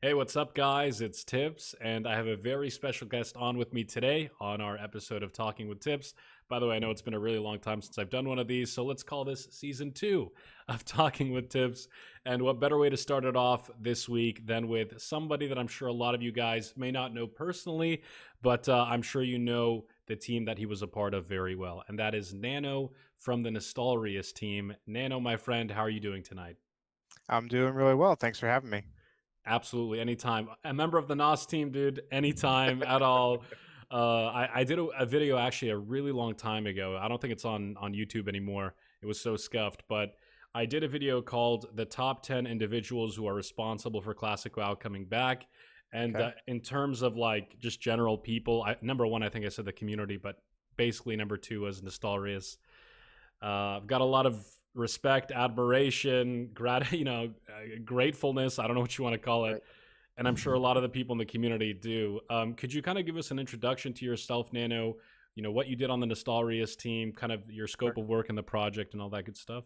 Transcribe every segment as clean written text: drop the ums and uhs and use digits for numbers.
Hey, what's up, guys? It's Tips, and I have a very special guest on with me today on our episode of Talking with Tips. By the way, I know it's been a really long time since I've done one of these, so let's call this season 2 of Talking with Tips. And what better way to start it off this week than with somebody that I'm sure a lot of you guys may not know personally, but I'm sure you know the team that he was a part of very well, and that is Nano from the Nostalrius team. Nano, my friend, how are you doing tonight? I'm doing really well. Thanks for having me. Absolutely, anytime. A member of the Nost team, dude, anytime at all. I did a video actually a really long time ago. I don't think it's on YouTube anymore. It was so scuffed, but I did a video called "The Top 10 Individuals Who Are Responsible for Classic WoW Coming Back." And Okay. in terms of like just general people, number one, I think I said the community, but basically number two was Nostalrius. I've got a lot of respect, admiration, gratefulness. I don't know what you want to call it, Right. and I'm sure a lot of the people in the community do. Could you kind of give us an introduction to yourself, Nano? You know what you did on the Nostalrius team, kind of your Sure. scope of work in the project, and all that good stuff.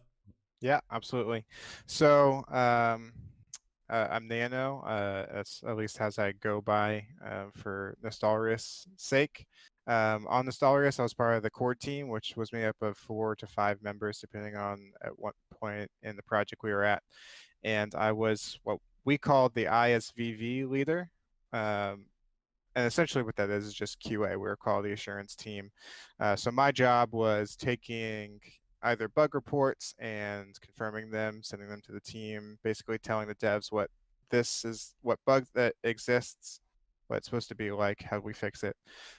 Yeah, absolutely. So, I'm Nano. That's at least as I go by for Nostalrius' sake. On Nostalrius, I was part of the core team, which was made up of 4 to 5 members, depending on at what point in the project we were at. And I was what we called the ISVV leader. Um, and essentially what that is just QA. We're a quality assurance team. So my job was taking either bug reports and confirming them, sending them to the team, basically telling the devs what bug that exists, what it's supposed to be like, how do we fix it,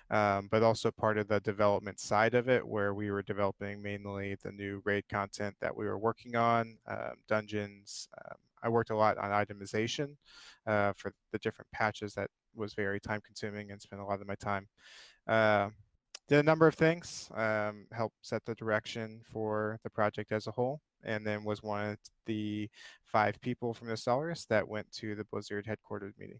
but also part of the development side of it, where we were developing mainly the new raid content that we were working on, dungeons. I worked a lot on itemization for the different patches that was very time consuming and spent a lot of my time. Uh, did a number of things, helped set the direction for the project as a whole, and then was one of the 5 people from the Stellaris that went to the Blizzard headquarters meeting.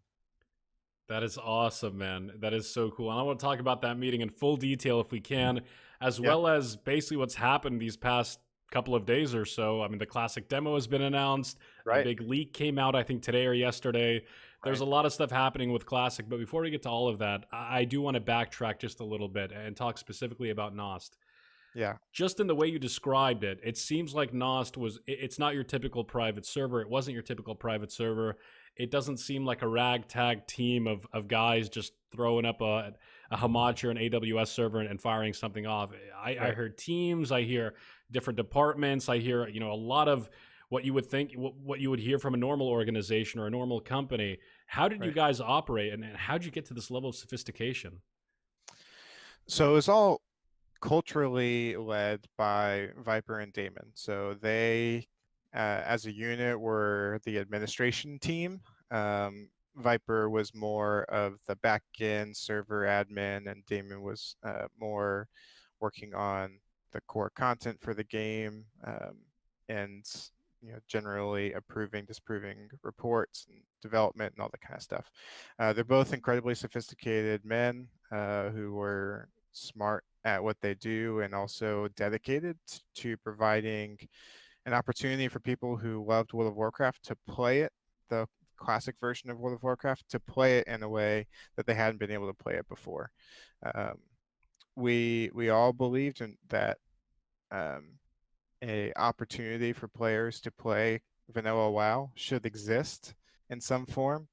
That is awesome, man. That is so cool. And I want to talk about that meeting in full detail if we can, as Yeah, well as basically what's happened these past couple of days or so. I mean, the classic demo has been announced. A right, big leak came out, I think, today or yesterday. There's right. a lot of stuff happening with Classic. But before we get to all of that, I do want to backtrack just a little bit and talk specifically about Nost. Yeah, Just in the way you described it, it seems like Nost it's not your typical private server. It wasn't your typical private server. It doesn't seem like a ragtag team of guys just throwing up a Hamad or an AWS server and firing something off. I right, heard teams, I hear different departments, I hear, a lot of what you would think, what you would hear from a normal organization or a normal company. How did you right. guys operate, and how did you get to this level of sophistication? So it was all culturally led by Viper and Damon. So they, as a unit, were the administration team. Viper was more of the back end server admin, and Damon was more working on the core content for the game, and generally approving, disproving reports and development and all that kind of stuff. They're both incredibly sophisticated men who were smart at what they do and also dedicated to providing an opportunity for people who loved World of Warcraft to play it, the classic version of World of Warcraft, to play it in a way that they hadn't been able to play it before. Um, we all believed in that um, a opportunity for players to play vanilla WoW should exist in some form.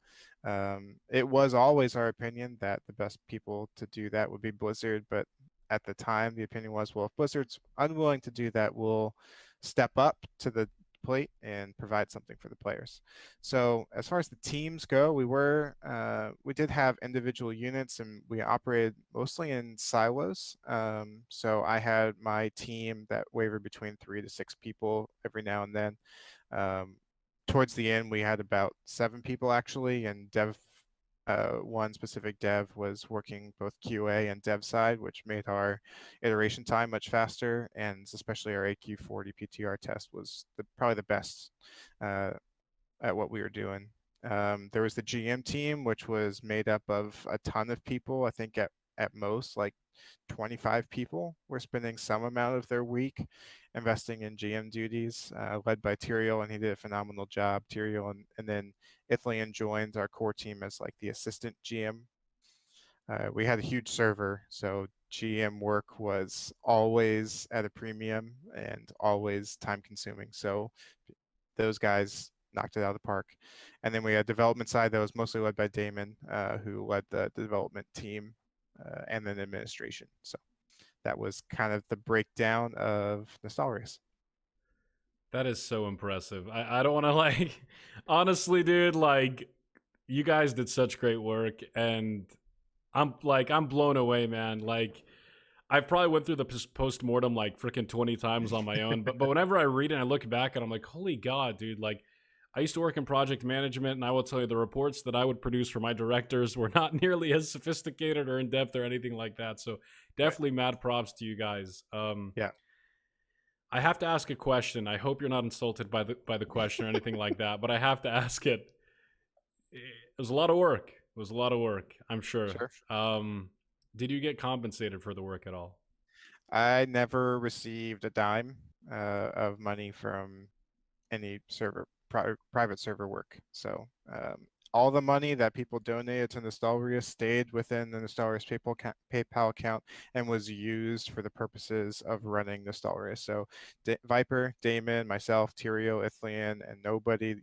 It was always our opinion that the best people to do that would be Blizzard, but at the time the opinion was, well, if Blizzard's unwilling to do that, we'll step up to the plate and provide something for the players. So as far as the teams go, we did have individual units and we operated mostly in silos. So I had my team that wavered between 3 to 6 people every now and then. Um, Towards the end, we had about 7 people actually, and one specific dev was working both QA and dev side, which made our iteration time much faster, and especially our AQ40 PTR test was probably the best uh, at what we were doing. There was the GM team, which was made up of a ton of people. I think at at most like 25 people were spending some amount of their week investing in GM duties, led by Tyrael, and he did a phenomenal job. Tyrael and then Ithlian joined our core team as like the assistant GM. We had a huge server, so GM work was always at a premium and always time consuming. So those guys knocked it out of the park. And then we had development side that was mostly led by Damon, who led the development team, and then administration. So that was kind of the breakdown of Nostalrius. That is so impressive. I don't want to like, honestly, dude, like, you guys did such great work, and I'm blown away, man. Like, I probably went through the post mortem like freaking 20 times on my own, but whenever I read it and I look back and I'm like, holy god, dude! Like, I used to work in project management, and I will tell you the reports that I would produce for my directors were not nearly as sophisticated or in depth or anything like that. So Right. definitely mad props to you guys. Yeah. I have to ask a question. I hope you're not insulted by the question or anything like that, but I have to ask it. It was a lot of work. It was a lot of work, I'm sure. Sure. Um, did you get compensated for the work at all? I never received a dime of money from any private server work. So all the money that people donated to Nostalrius stayed within the Nostalrius PayPal account and was used for the purposes of running Nostalrius. So Viper, Damon, myself, Tyrael, Ithlian, and nobody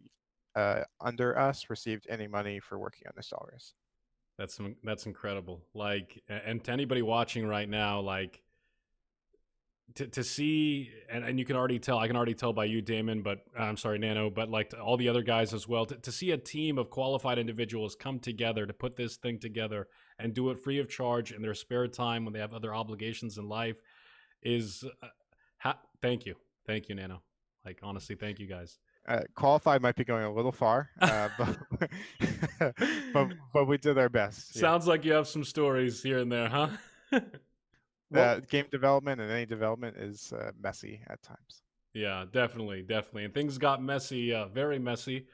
under us received any money for working on Nostalrius. That's incredible. Like, and to anybody watching right now, like, to see, and you can already tell, I can already tell by you, Damon, but I'm sorry, Nano, but like to all the other guys as well, to see a team of qualified individuals come together to put this thing together and do it free of charge in their spare time when they have other obligations in life is thank you. Thank you, Nano. Like, honestly, thank you guys. Qualified might be going a little far, but but we did our best. Yeah. Sounds like you have some stories here and there, huh? Well, Game development and any development is messy at times. yeah, definitely, definitely. And things got messy, very messy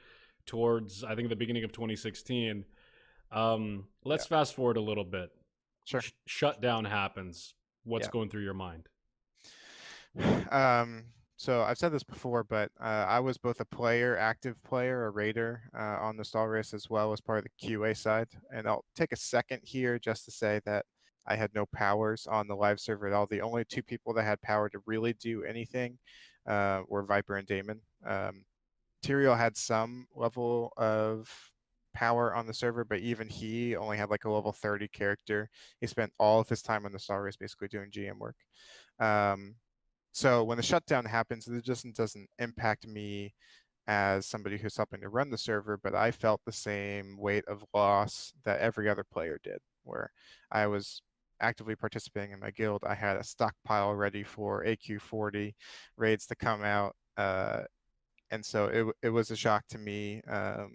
towards, I think, the beginning of 2016. Yeah, Let's fast forward a little bit. sure. Shutdown happens. What's Yeah. going through your mind? Um, so I've said this before, but I was both a player, active player, a raider on the Star Race as well as part of the QA side. And I'll take a second here just to say that I had no powers on the live server at all. The only two people that had power to really do anything were Viper and Damon. Tyrael had some level of power on the server, but even he only had like a level 30 character. He spent all of his time on the Star Race basically doing GM work. Um, so when the shutdown happens, it just doesn't impact me as somebody who's helping to run the server, but I felt the same weight of loss that every other player did, where I was actively participating in my guild. I had a stockpile ready for AQ40 raids to come out. And so it was a shock to me. Uh,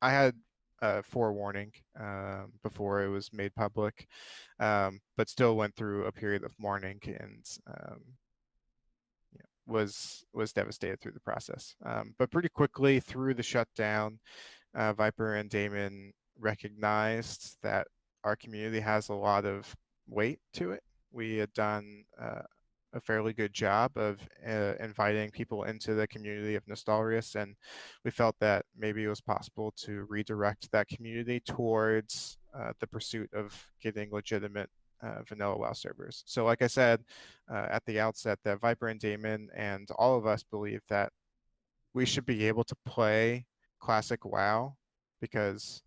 I had forewarning before it was made public, but still went through a period of mourning and was devastated through the process. But pretty quickly through the shutdown, Viper and Damon recognized that our community has a lot of weight to it. We had done a fairly good job of inviting people into the community of Nostalrius, and we felt that maybe it was possible to redirect that community towards the pursuit of getting legitimate vanilla WoW servers. So, like I said at the outset, that Viper and Damon and all of us believe that we should be able to play classic WoW because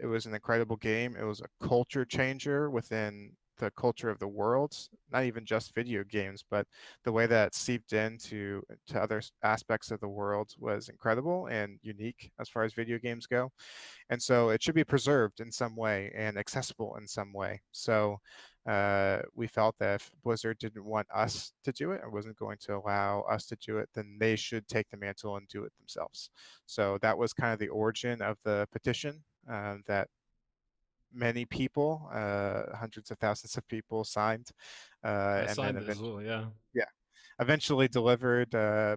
it was an incredible game. It was a culture changer within the culture of the world, not even just video games, but the way that it seeped into to other aspects of the world was incredible and unique as far as video games go. And so it should be preserved in some way and accessible in some way. So we felt that if Blizzard didn't want us to do it or wasn't going to allow us to do it, then they should take the mantle and do it themselves. So that was kind of the origin of the petition that many people, hundreds of thousands of people signed, I and then signed this. eventually, Oh, yeah. yeah, eventually delivered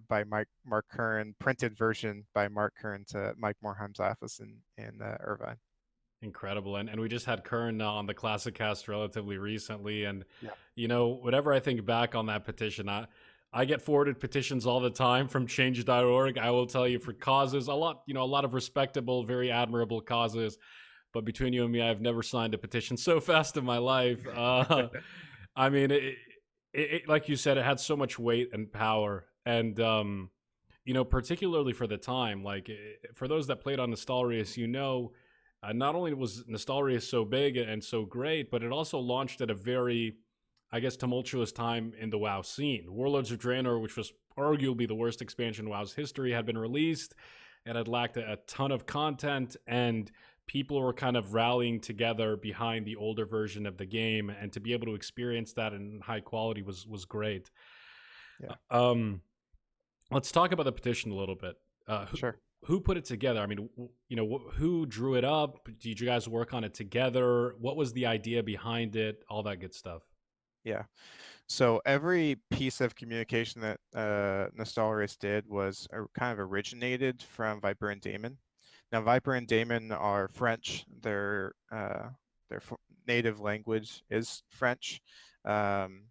by Mark Curran, printed version by Mark Curran to Mike Morheim's office in Irvine. Incredible. And we just had Kern on the Classic Cast relatively recently. And, Yeah. whenever I think back on that petition, I get forwarded petitions all the time from change.org. I will tell you, for causes, a lot of respectable, very admirable causes. But between you and me, I've never signed a petition so fast in my life. I mean, like you said, it had so much weight and power. And, particularly for the time, like for those that played on Nostalrius, not only was Nostalrius so big and so great, but it also launched at a very, I guess, tumultuous time in the WoW scene. Warlords of Draenor, which was arguably the worst expansion in WoW's history, had been released and had lacked a ton of content, and people were kind of rallying together behind the older version of the game, and to be able to experience that in high quality was great. Yeah. Let's talk about the petition a little bit. Sure. Who put it together? I mean, who drew it up? Did you guys work on it together? What was the idea behind it? All that good stuff. Yeah. So every piece of communication that Nostalrius did was kind of originated from Viper and Daemon. Now, Viper and Daemon are French. Their native language is French, um,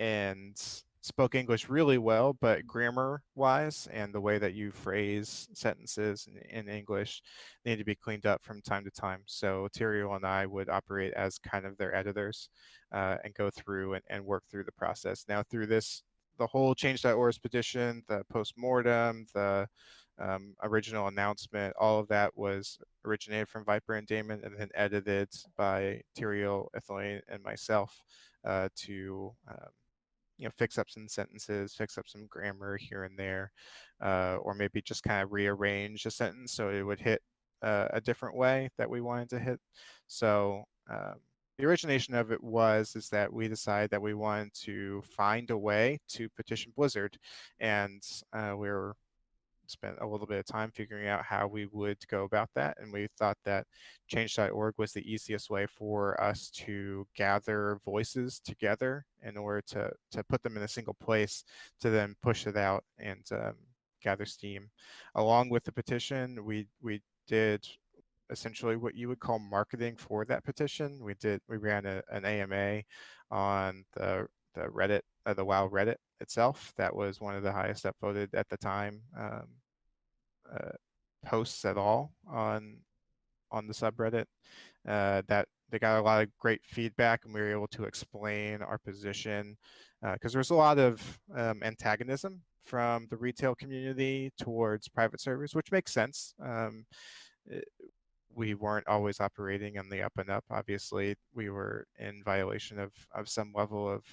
and spoke English really well, but grammar-wise and the way that you phrase sentences in English need to be cleaned up from time to time. So Tyrael and I would operate as kind of their editors and go through and work through the process. Now, through this, the whole Change.org's petition, the postmortem, the original announcement, all of that was originated from Viper and Daemon and then edited by Tyrael, Ethylene, and myself to fix up some sentences, fix up some grammar here and there, or maybe just kind of rearrange a sentence so it would hit a different way that we wanted to hit. So the origination of it is that we decided that we wanted to find a way to petition Blizzard, and we were spent a little bit of time figuring out how we would go about that. And we thought that change.org was the easiest way for us to gather voices together in order to put them in a single place to then push it out and gather steam. Along with the petition, we did essentially what you would call marketing for that petition. We ran an AMA on the Reddit, the WoW Reddit itself. That was one of the highest upvoted at the time posts at all on the subreddit. That they got a lot of great feedback, and we were able to explain our position because there's a lot of antagonism from the retail community towards private servers, which makes sense. We weren't always operating on the up and up. Obviously, we were in violation of some level of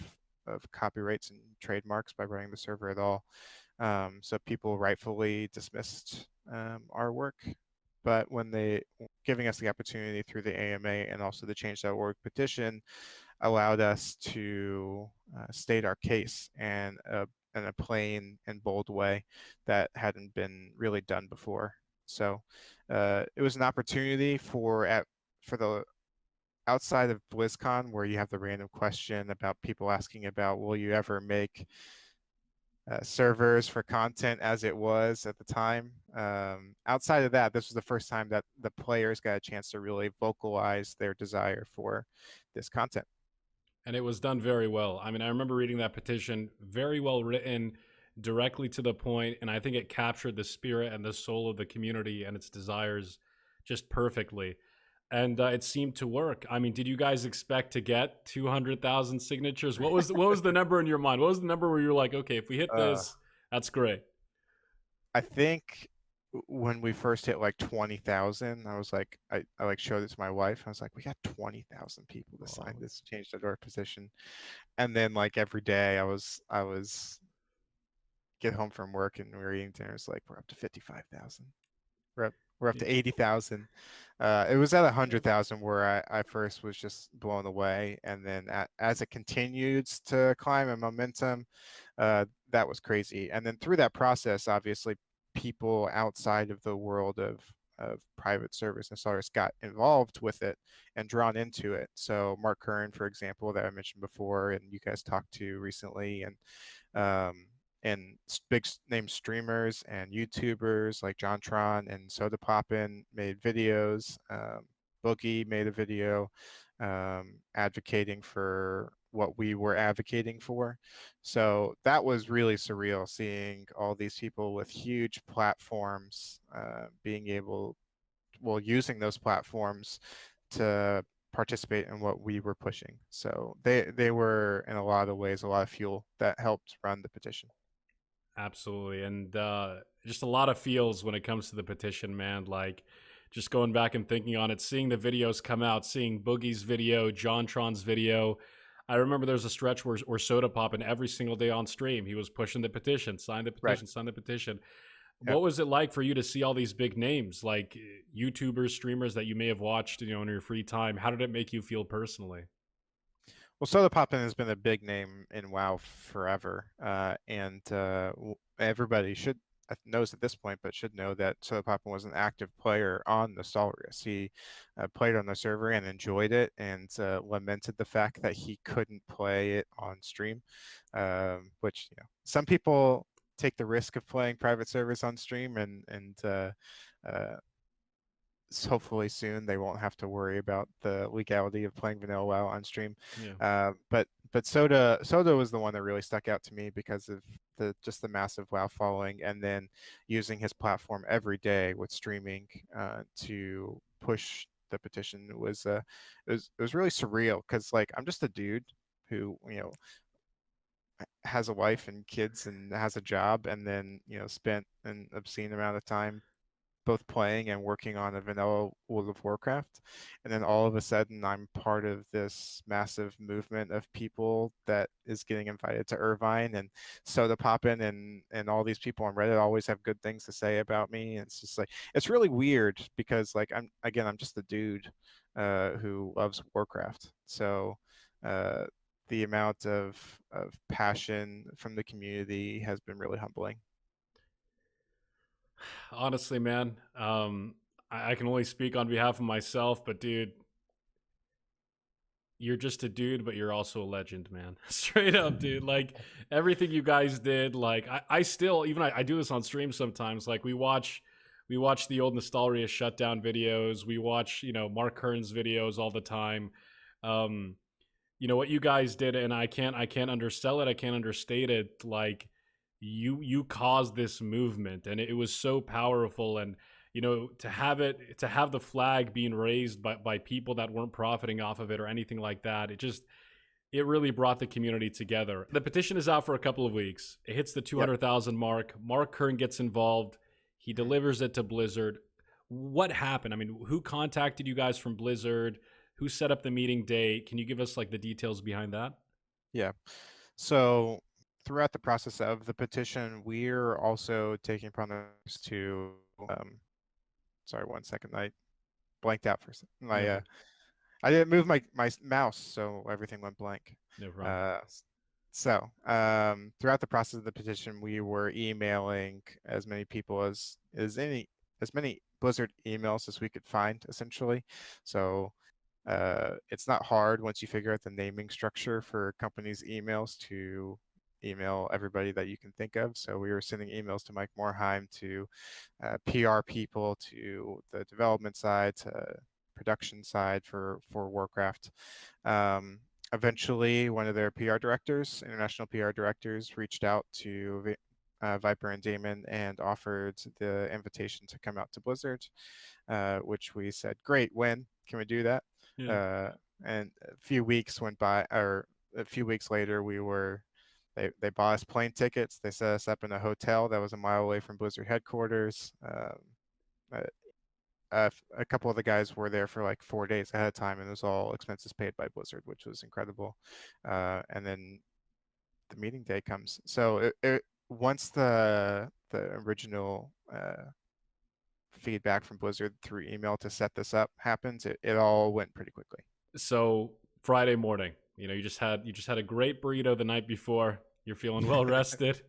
copyrights and trademarks by running the server at all. So people rightfully dismissed our work. But when they giving us the opportunity through the AMA and also the Change.org petition allowed us to state our case in a plain and bold way that hadn't been really done before. So it was an opportunity for the outside of BlizzCon, where you have the random question about people asking about, will you ever make servers for content as it was at the time. Outside of that, this was the first time that the players got a chance to really vocalize their desire for this content. And it was done very well. I mean, I remember reading that petition, very well written, directly to the point, and I think it captured the spirit and the soul of the community and its desires just perfectly. And it seemed to work. I mean, did you guys expect to get 200,000 signatures? What was the number in your mind? What was the number where you're like, okay, if we hit Uh, this, that's great? I think when we first hit like 20,000, I was like, I like showed it to my wife. I was like, we got 20,000 people to sign Oh, this Change.org petition. And then like every day I was get home from work and we were eating dinner. It's like, we're up to 55,000. We're up yeah. to 80,000. It was at 100,000 where I first was just blown away, and then as it continued to climb in momentum, that was crazy. And then through that process, obviously, people outside of the world of private service and sellers got involved with it and drawn into it. So Mark Curran, for example, that I mentioned before, and you guys talked to recently, um, and big name streamers and YouTubers like JonTron and Soda Poppin made videos Boogie made a video advocating for what we were advocating for. So that was really surreal, seeing all these people with huge platforms being able, well, using those platforms to participate in what we were pushing. So they were in a lot of ways a lot of fuel that helped run the petition. Absolutely. And just a lot of feels when it comes to the petition, man. Like, just going back and thinking on it, seeing the videos come out, seeing Boogie's video, JonTron's video. I remember there was a stretch where Soda Poppin' every single day on stream, he was pushing the petition, sign the Right. petition, sign the petition. Yep. What was it like for you to see all these big names, like YouTubers, streamers that you may have watched, in your free time? How did it make you feel personally? Well, Soda Poppin has been a big name in WoW forever, and everybody should knows at this point, but should know that Soda Poppin was an active player on Nostalrius. He played on the server and enjoyed it, and lamented the fact that he couldn't play it on stream, which some people take the risk of playing private servers on stream, and uh, hopefully soon they won't have to worry about the legality of playing vanilla WoW on stream. Yeah. But Soda was the one that really stuck out to me because of the just the massive WoW following, and then using his platform every day with streaming to push the petition was really surreal, because like I'm just a dude who has a wife and kids and has a job, and then spent an obscene amount of time both playing and working on a vanilla World of Warcraft. And then all of a sudden, I'm part of this massive movement of people that is getting invited to Irvine, and Soda Poppin and all these people on Reddit always have good things to say about me. And it's just like, it's really weird because like I'm just a dude who loves Warcraft. So uh, the amount of passion from the community has been really humbling. Honestly, man, I can only speak on behalf of myself, but dude, you're just a dude, but you're also a legend, man. Straight up, dude. Like everything you guys did, like I still even I do this on stream sometimes. Like we watch the old Nostalrius shutdown videos. We watch, Mark Kern's videos all the time. Um, what you guys did, and I can't undersell it, I can't understate it. Like you caused this movement, and it was so powerful. And to have the flag being raised by people that weren't profiting off of it or anything like that, it really brought the community together. The petition is out for a couple of weeks. It hits the Yep. 200,000 mark. Mark Kern gets involved. He Mhm. delivers it to Blizzard. What happened? I mean, who contacted you guys from Blizzard? Who set up the meeting date? Can you give us like the details behind that? Yeah. So throughout the process of the petition, we're also taking upon this to sorry, one second. I blanked out for a second. No, I didn't move my mouse, so everything went blank. no problem. So throughout the process of the petition, we were emailing as many people as many Blizzard emails as we could find, essentially. So it's not hard once you figure out the naming structure for companies' emails to email everybody that you can think of. So we were sending emails to Mike Morheim, to PR people, to the development side, to production side for Warcraft. Um, Eventually, one of their PR directors, international PR directors, reached out to Viper and Damon and offered the invitation to come out to Blizzard, which we said, great, when can we do that? Yeah. Uh, and a few weeks went by, or a few weeks later, they bought us plane tickets. They set us up in a hotel that was a mile away from Blizzard headquarters. Uh, a couple of the guys were there for like 4 days ahead of time, and it was all expenses paid by Blizzard, which was incredible. And then the meeting day comes. So once the original feedback from Blizzard through email to set this up happens, it all went pretty quickly. So Friday morning, you just had a great burrito the night before. You're feeling well rested.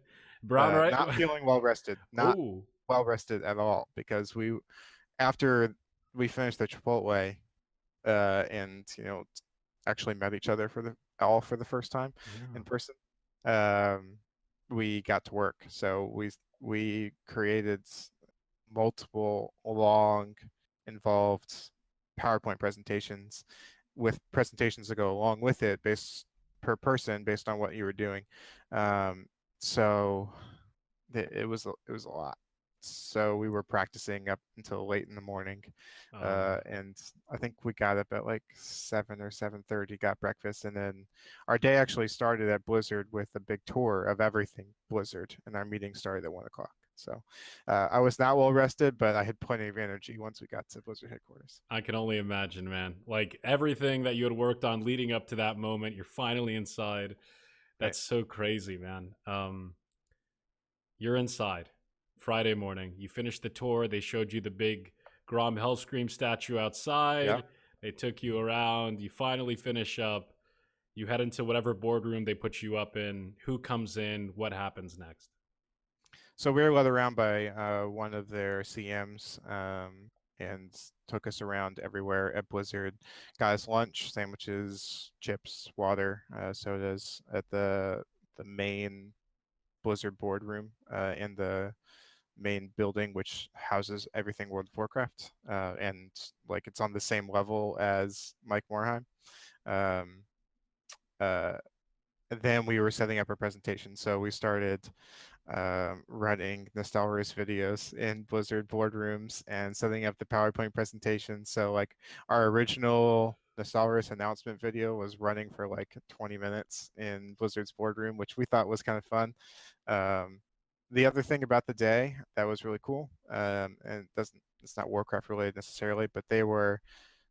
Brown right? Not feeling well rested, not Oh, well rested at all, because after we finished the Chipotle, and actually met each other for the first time yeah. in person, um, we got to work. So we created multiple long, involved PowerPoint presentations with presentations to go along with it based per person based on what you were doing. Um, so it was a lot. So we were practicing up until late in the morning, Um, and I think we got up at like 7 or 7:30, got breakfast, and then our day actually started at Blizzard with a big tour of everything Blizzard, and our meeting started at 1 o'clock. So I was not well rested, but I had plenty of energy once we got to Blizzard headquarters. I can only imagine, man. Like everything that you had worked on leading up to that moment, you're finally inside. Right. That's so crazy, man. You're inside. Friday morning. You finished the tour. They showed you the big Grom Hellscream statue Yeah. outside. They took you around. You finally finish up. You head into whatever boardroom they put you up in. Who comes in? What happens next? So we were led around by one of their CMs, and took us around everywhere at Blizzard. Got us lunch, sandwiches, chips, water, sodas at the main Blizzard boardroom in the main building, which houses everything World of Warcraft, and like it's on the same level as Mike Morheim. Um, uh, then we were setting up a presentation, so we started running Nostalrius videos in Blizzard boardrooms and setting up the PowerPoint presentation. So like our original Nostalrius announcement video was running for like 20 minutes in Blizzard's boardroom, which we thought was kind of fun. Um, the other thing about the day that was really cool, and it's not Warcraft related necessarily, but they were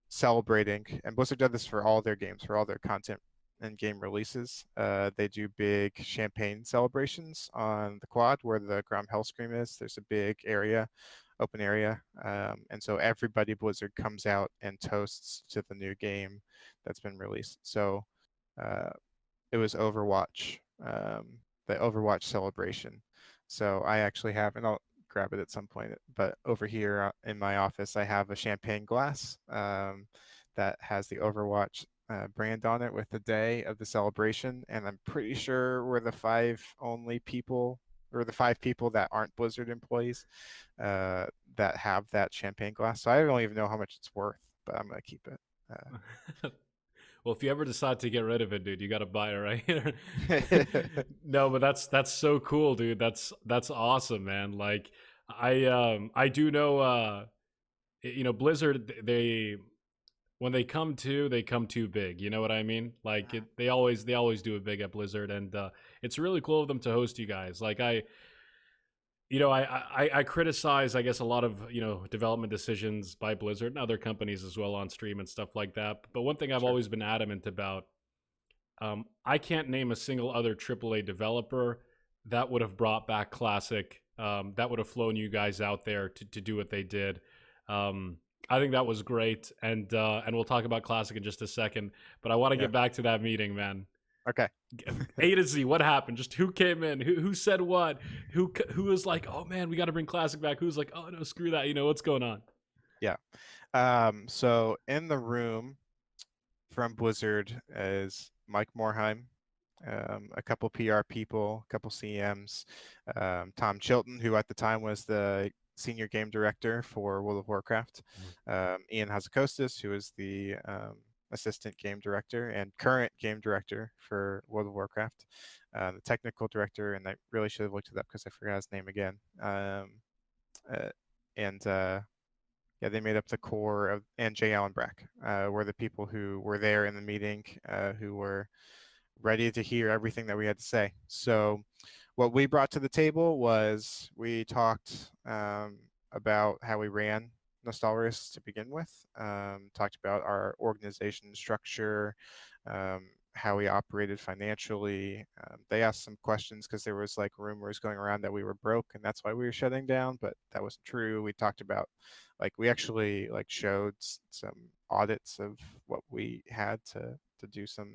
celebrating, and Blizzard did this for all their games, for all their content and game releases. They do big champagne celebrations on the quad where the Grom Hellscream is. There's a big area, open area, and so everybody Blizzard comes out and toasts to the new game that's been released. So uh, it was Overwatch, the Overwatch celebration. So I actually have, and I'll grab it at some point, but over here in my office, I have a champagne glass that has the Overwatch brand on it with the day of the celebration. And I'm pretty sure we're the five only people, or the five people that aren't Blizzard employees uh, that have that champagne glass. So I don't even know how much it's worth, but I'm going to keep it. Well, if you ever decide to get rid of it, dude, you got to buy it right here. Uh, No, but that's so cool, dude. That's awesome, man. Like I do know you know Blizzard they when they come too big. You know what I mean? Like they always do it big at Blizzard, and it's really cool of them to host you guys. Like you know, I criticize, I guess, a lot of development decisions by Blizzard and other companies as well on stream and stuff like that. But one thing I've Sure. always been adamant about, I can't name a single other AAA developer that would have brought back Classic, that would have flown you guys out there to do what they did. Um, I think that was great, and we'll talk about Classic in just a second. But I want to Yeah. get back to that meeting, man. Okay. A to Z, what happened? Just who came in? Who said what? Who was like, oh man, we got to bring Classic back? Who's like, oh no, screw that. You know what's going on? Yeah. So in the room from Blizzard is Mike Morheim, a couple PR people, a couple CMs, Tom Chilton, who at the time was the senior game director for World of Warcraft, Ian Hazakostas, who is the assistant game director and current game director for World of Warcraft, the technical director, and I really should have looked it up because I forgot his name again. Uh, and Yeah, they made up the core of, and Jay Allen Brack were the people who were there in the meeting, who were ready to hear everything that we had to say. So, what we brought to the table was we talked about how we ran Nostalrius to begin with, talked about our organization structure, how we operated financially. They asked some questions because there was like rumors going around that we were broke and that's why we were shutting down, but that wasn't true. We talked about like we actually like showed some audits of what we had to do some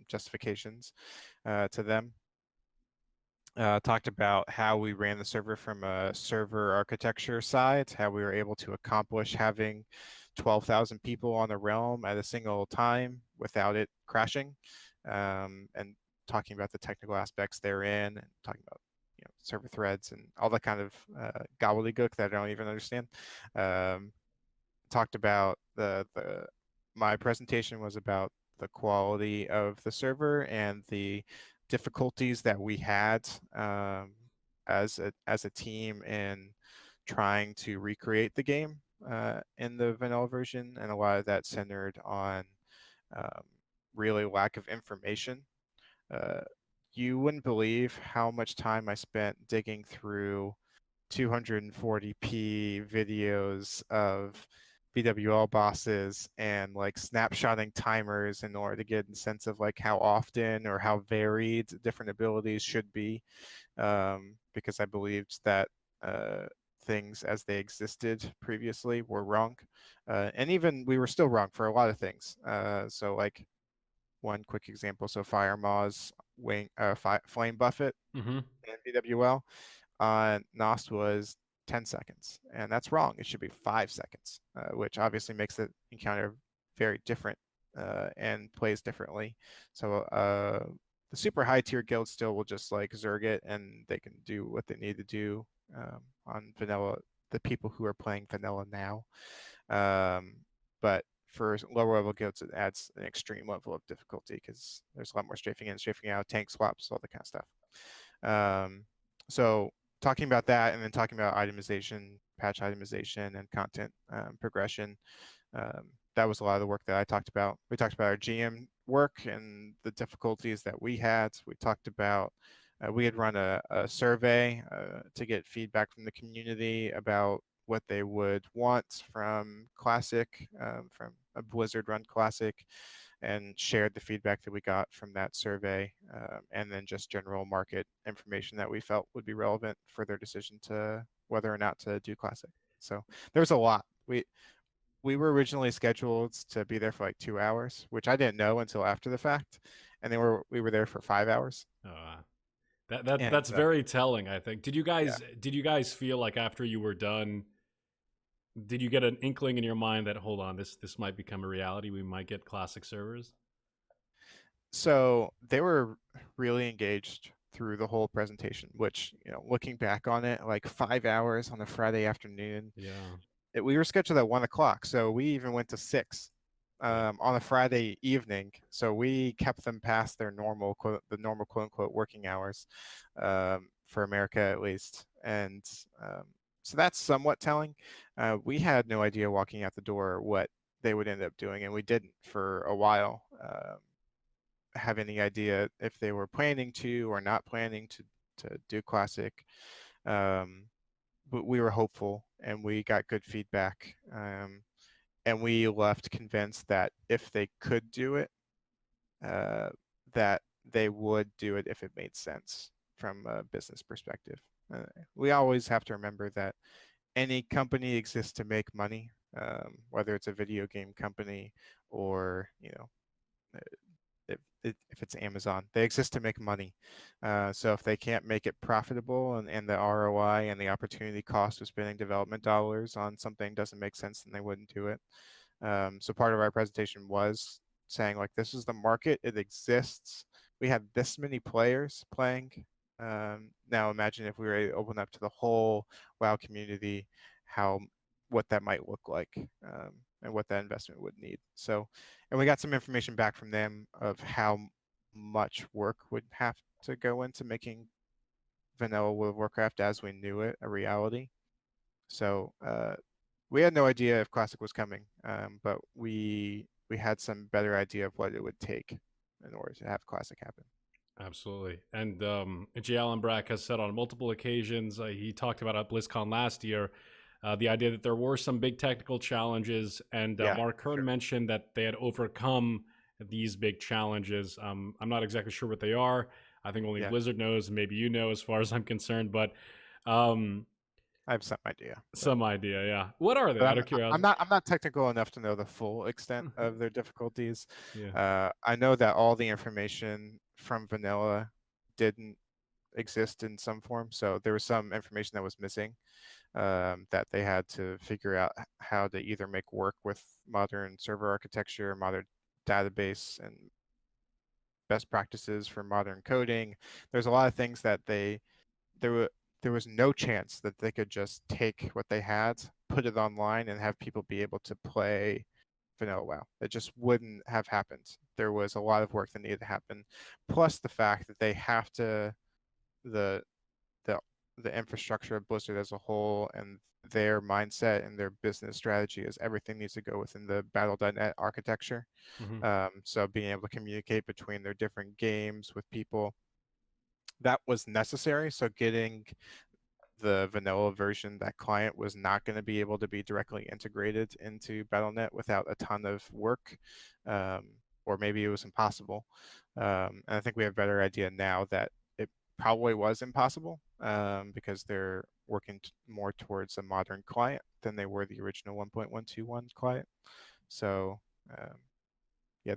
justifications to them. Talked about how we ran the server from a server architecture side, how we were able to accomplish having 12,000 people on the realm at a single time without it crashing, and talking about the technical aspects therein, and talking about server threads and all that kind of gobbledygook that I don't even understand. Talked about The my presentation was about the quality of the server and the difficulties that we had as a team in trying to recreate the game in the vanilla version, and a lot of that centered on um, really lack of information. Uh, you wouldn't believe how much time I spent digging through 240p videos of BWL bosses and like snapshotting timers in order to get a sense of like how often or how varied different abilities should be, because I believed that uh, things as they existed previously were wrong, and even we were still wrong for a lot of things. So like one quick example, so Fire Maw's Flame Buffet Mm-hmm. in BWL Nost was 10 seconds, and that's wrong. It should be 5 seconds, which obviously makes the encounter very different and plays differently. So the super high tier guilds still will just like Zerg it, and they can do what they need to do on vanilla. The people who are playing vanilla now, um, but for lower level guilds, it adds an extreme level of difficulty because there's a lot more strafing in, strafing out, tank swaps, all that kind of stuff. So talking about that and then talking about itemization, patch itemization, and content progression. That was a lot of the work that I talked about. We talked about our GM work and the difficulties that we had. We talked about we had run a survey to get feedback from the community about what they would want from Classic, from a Blizzard run Classic, and shared the feedback that we got from that survey, and then just general market information that we felt would be relevant for their decision to whether or not to do Classic. So there was a lot. We were originally scheduled to be there for like 2 hours, which I didn't know until after the fact, and then we were there for 5 hours. That's And very telling, I think. yeah, Did you guys feel like after you were done, did you get an inkling in your mind that hold on, this might become a reality? We might get classic servers? so they were really engaged through the whole presentation, which, looking back on it, like 5 hours on a Friday afternoon, Yeah. we were scheduled at 1 o'clock, so we even went to 6 Yeah. on a Friday evening. So we kept them past their the normal quote unquote working hours, for America at least. And um, so that's somewhat telling. We had no idea walking out the door what they would end up doing, and we didn't for a while have any idea if they were planning to or not planning to do classic. Um, but we were hopeful, and we got good feedback. And we left convinced that if they could do it, uh, that they would do it if it made sense from a business perspective. Uh, we always have to remember that any company exists to make money, whether it's a video game company or uh, if it's Amazon, they exist to make money. So if they can't make it profitable, and the ROI and the opportunity cost of spending development dollars on something doesn't make sense, then they wouldn't do it. So part of our presentation was saying like, this is the market, it exists. We have this many players playing. Now imagine if we were to open up to the whole WoW community, how what that might look like, and what that investment would need. So, and we got some information back from them of how much work would have to go into making vanilla World of Warcraft as we knew it a reality. So we had no idea if Classic was coming, but we had some better idea of what it would take in order to have Classic happen. Absolutely. And J. Allen Brack has said on multiple occasions, he talked about at BlizzCon last year, the idea that there were some big technical challenges. And Yeah, Mark for Kern sure. mentioned that they had overcome these big challenges. I'm not exactly sure what they are. I think only Yeah, Blizzard knows. Maybe you know, as far as I'm concerned. But um, I have some idea, some idea, yeah. What are they, but out of curiosity? I'm not technical enough to know the full extent of their difficulties. Yeah. I know that all the information from vanilla didn't exist in some form, so there was some information that was missing, that they had to figure out how to either make work with modern server architecture, modern database, and best practices for modern coding. There's a lot of things that there were there was no chance that they could just take what they had, put it online, and have people be able to play vanilla WoW. It just wouldn't have happened. There was a lot of work that needed to happen, plus the fact that they have to the the the infrastructure of Blizzard as a whole and their mindset and their business strategy is everything needs to go within the Battle.net architecture. Hmm. So being able to communicate between their different games with people, that was necessary. So getting the vanilla version, that client was not going to be able to be directly integrated into Battle.net without a ton of work, um, or maybe it was impossible. And I think we have a better idea now that it probably was impossible, because they're working more towards a modern client than they were the original 1.121 client. So um, yeah,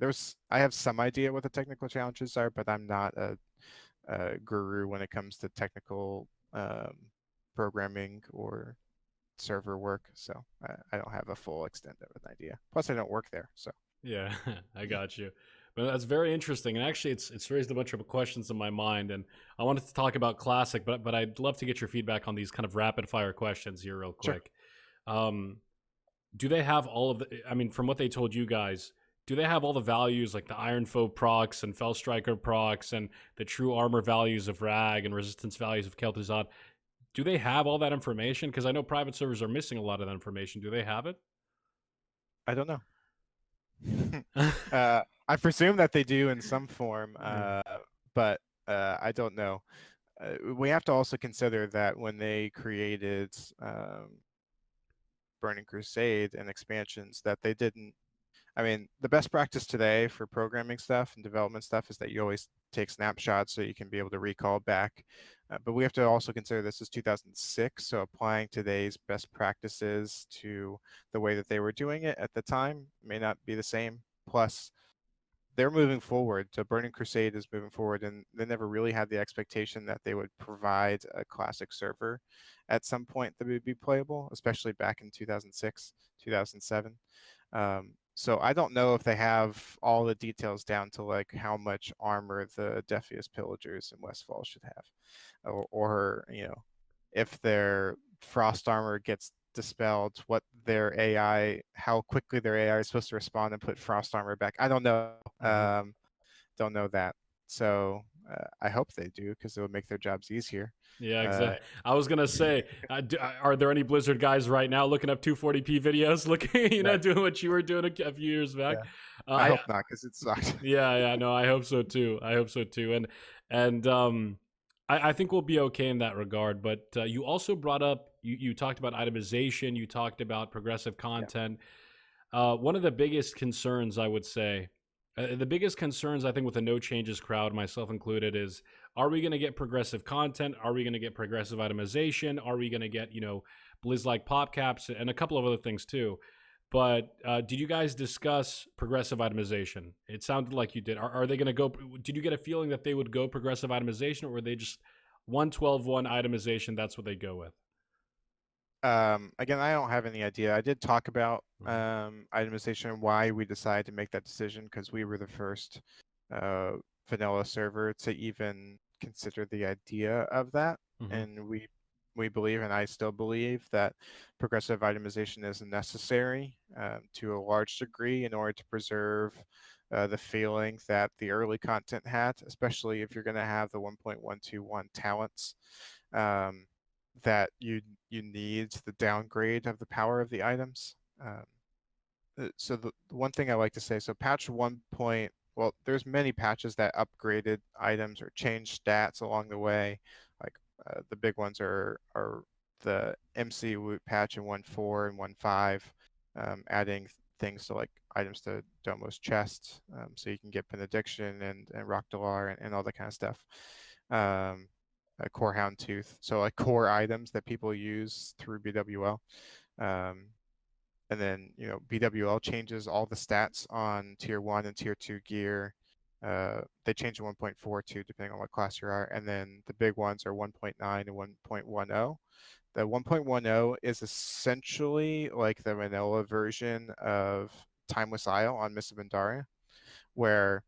I have some idea what the technical challenges are, but I'm not a guru when it comes to technical programming or server work. So I don't have a full extent of an idea. Plus, I don't work there. So Yeah, I got you. But that's very interesting, and actually, it's raised a bunch of questions in my mind. And I wanted to talk about classic, but I'd love to get your feedback on these kind of rapid fire questions here, real sure. quick. Um, do they have all of the? I mean, from what they told you guys, do they have all the values like the Iron Foe procs and Fell Striker procs and the true armor values of Rag and resistance values of Kel'Thuzad? Do they have all that information? Because I know private servers are missing a lot of that information. Do they have it? I don't know. I presume that they do in some form, Yeah. but I don't know. We have to also consider that when they created Burning Crusade and expansions, that they didn't. I mean, the best practice today for programming stuff and development stuff is that you always take snapshots so you can be able to recall back. But we have to also consider this is 2006, so applying today's best practices to the way that they were doing it at the time may not be the same. Plus, they're moving forward. So Burning Crusade is moving forward, and they never really had the expectation that they would provide a classic server at some point that would be playable, especially back in 2006, 2007. So I don't know if they have all the details down to like how much armor the Defias Pillagers in Westfall should have, or if their frost armor gets dispelled, what their AI, how quickly their AI is supposed to respond and put frost armor back. I don't know. Hmm. Don't know that. So I hope they do because it would make their jobs easier. Yeah, Uh, exactly. I was gonna say, are there any Blizzard guys right now looking up 240p videos, looking, right. doing what you were doing a few years back? Yeah. I I hope not because it sucks. Yeah, yeah, no, I hope so too. I hope so too. And I think we'll be okay in that regard. But you also brought up, you talked about itemization, you talked about progressive Yeah. content. One of the biggest concerns, I would say, the biggest concerns I think with the no changes crowd, myself included, is are we going to get progressive content? Are we going to get progressive itemization? Are we going to get, Blizz like pop caps and a couple of other things too? But did you guys discuss progressive itemization? It sounded like you did. Are they going to go? Did you get a feeling that they would go progressive itemization, or were they just 112.1 itemization? That's what they go with. Again, I don't have any idea. I did talk about Mhm. itemization and why we decided to make that decision because we were the first uh, vanilla server to even consider the idea of that, Mhm. and we believe, and I still believe, that progressive itemization is necessary to a large degree in order to preserve the feeling that the early content had, especially if you're going to have the 1.121 talents. Um, that you need the downgrade of the power of the items. So the one thing I like to say, so patch 1 point, well, there's many patches that upgraded items or changed stats along the way. Like the big ones are the MC Woot patch in 1.4 and 1.5, adding things to like items to Domo's chest, so you can get Benediction and Rock Dalar and all that kind of stuff. A core hound tooth, so like core items that people use through BWL. Um, and then BWL changes all the stats on tier 1 and tier 2 gear. They change to 1.42 depending on what class you are, and then the big ones are 1.9 and 1.10. The 1.10 is essentially like the vanilla version of Timeless Isle on Mists of Pandaria, where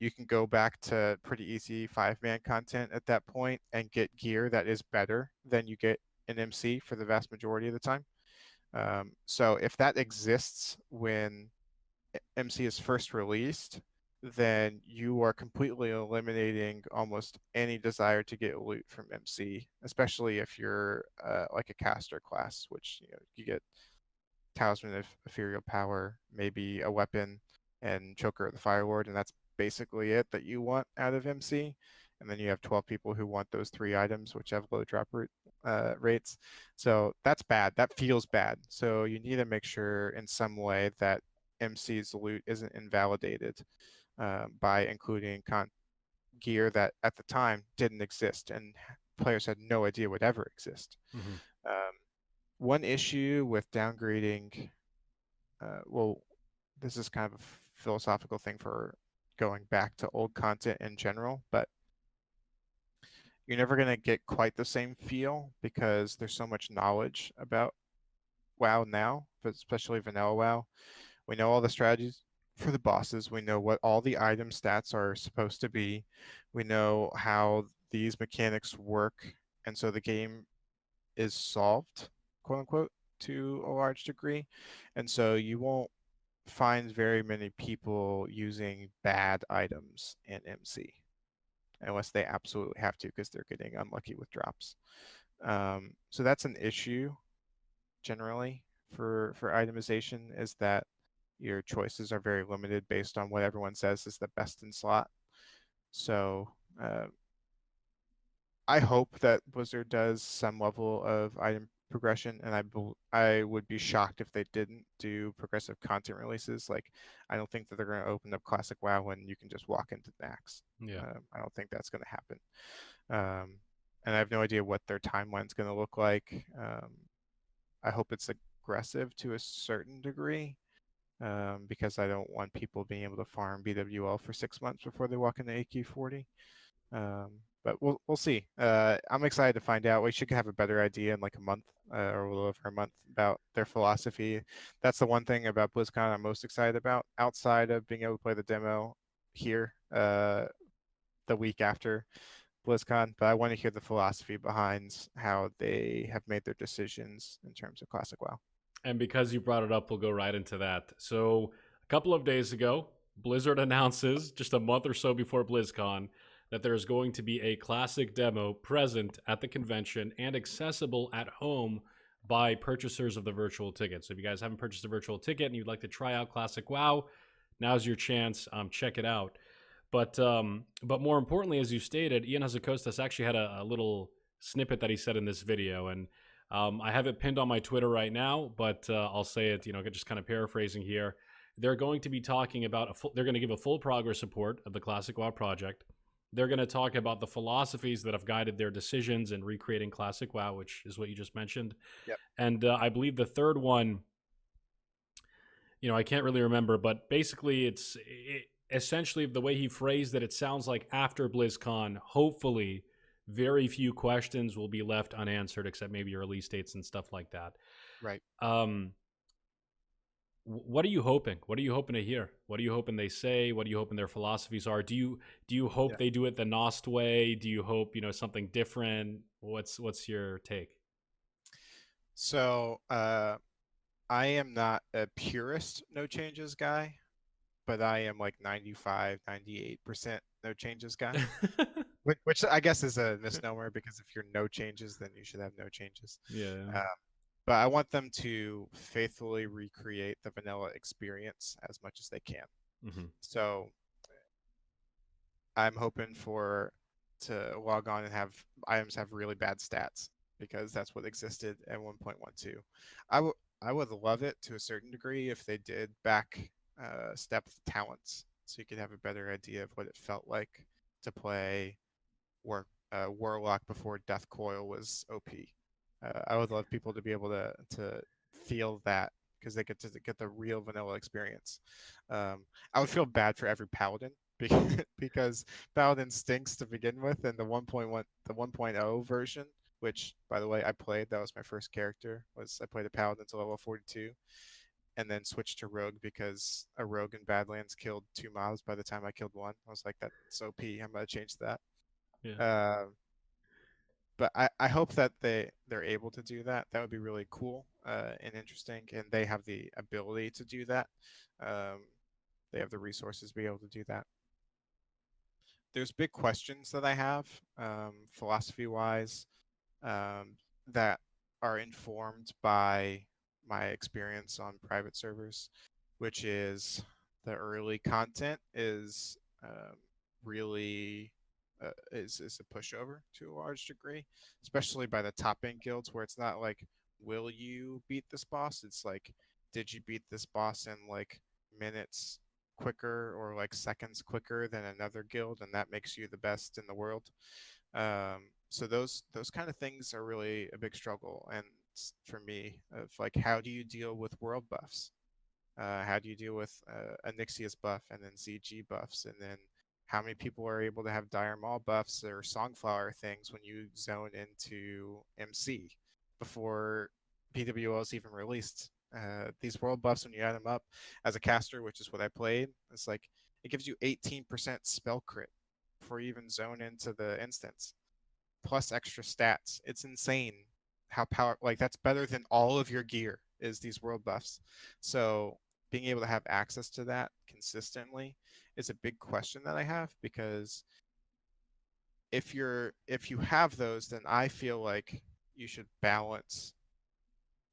you can go back to pretty easy 5-man content at that point and get gear that is better than you get in MC for the vast majority of the time. So if that exists when MC is first released, then you are completely eliminating almost any desire to get loot from MC, especially if you're like a caster class, which you get Talisman of Ethereal Power, maybe a weapon, and Choker of the Fire Lord, and that's basically it that you want out of MC. And then you have 12 people who want those three items, which have low drop rates. So that's bad. That feels bad. So you need to make sure in some way that MC's loot isn't invalidated by including gear that at the time didn't exist and players had no idea would ever exist. Hmm. Um, one issue with downgrading, well, this is kind of a philosophical thing for going back to old content in general, but you're never going to get quite the same feel because there's so much knowledge about WoW now, but especially vanilla WoW. We know all the strategies for the bosses. We know what all the item stats are supposed to be. We know how these mechanics work. And so the game is solved, quote unquote, to a large degree. And so you won't find very many people using bad items in MC unless they absolutely have to because they're getting unlucky with drops. So that's an issue generally for itemization is that your choices are very limited based on what everyone says is the best in slot. So uh, I hope that Blizzard does some level of item progression, and I would be shocked if they didn't do progressive content releases. Like, I don't think that they're going to open up Classic WoW when you can just walk into Nax. Yeah. I don't think that's going to happen. And I have no idea what their timeline's going to look like. I hope it's aggressive to a certain degree because I don't want people being able to farm BWL for 6 months before they walk into AQ40. But we'll see. I'm excited to find out. We should have a better idea in like a month or a little over a month about their philosophy. That's the one thing about BlizzCon I'm most excited about, outside of being able to play the demo here the week after BlizzCon. But I want to hear the philosophy behind how they have made their decisions in terms of Classic WoW. And because you brought it up, we'll go right into that. So, a couple of days ago, Blizzard announces, just a month or so before BlizzCon, that there's going to be a classic demo present at the convention and accessible at home by purchasers of the virtual ticket. So, if you guys haven't purchased a virtual ticket and you'd like to try out Classic WoW, now's your chance. Check it out. But more importantly, as you stated, Ian Hazacostas actually had a little snippet that he said in this video, and I have it pinned on my Twitter right now, but I'll say it, just kind of paraphrasing here. They're going to be talking about, they're going to give a full progress report of the Classic WoW project. They're going to talk about the philosophies that have guided their decisions in recreating Classic WoW, which is what you just mentioned. Yep. And I believe the third one, I can't really remember, but basically essentially the way he phrased it, it sounds like after BlizzCon, hopefully very few questions will be left unanswered except maybe your release dates and stuff like that. Right. Um, what are you hoping? What are you hoping to hear? What are you hoping they say? What are you hoping their philosophies are? Do you hope Yeah. they do it the Nost way? Do you hope something different? What's your take? So I am not a purist no changes guy, but I am like 95, 98% no changes guy. Which I guess is a misnomer because if you're no changes, then you should have no changes. Yeah. Uh, but I want them to faithfully recreate the vanilla experience as much as they can. Mm-hmm. So I'm hoping for to log on and have items have really bad stats because that's what existed at 1.12. I would I would love it to a certain degree if they did back step talents so you could have a better idea of what it felt like to play Warlock before Death Coil was OP. I would love people to be able to feel that because they get to get the real vanilla experience. I would feel bad for every paladin because paladin stinks to begin with, and the 1.1, the 1.0 version, which by the way I played, that was my first character. Was I played a paladin to level 42, and then switched to rogue because a rogue in Badlands killed 2 mobs by the time I killed one. I was like, that's OP. I'm gonna change that. Yeah. Uh, but I hope that they're able to do that. That would be really cool and interesting, and they have the ability to do that. Um, they have the resources to be able to do that. There's big questions that I have, philosophy-wise, that are informed by my experience on private servers, which is the early content is really is a pushover to a large degree, especially by the top end guilds where it's not like will you beat this boss? It's like did you beat this boss in like minutes quicker or like seconds quicker than another guild, and that makes you the best in the world. So those kind of things are really a big struggle, and for me, of like how do you deal with world buffs? How do you deal with Anixia's buff and then ZG buffs, and then how many people are able to have Dire Maul buffs or Songflower things when you zone into MC before PWL is even released? These world buffs, when you add them up as a caster, which is what I played, it's like it gives you 18% spell crit before you even zone into the instance, plus extra stats. It's insane how like that's better than all of your gear is these world buffs. So being able to have access to that consistently is a big question that I have, because if you have those, then I feel like you should balance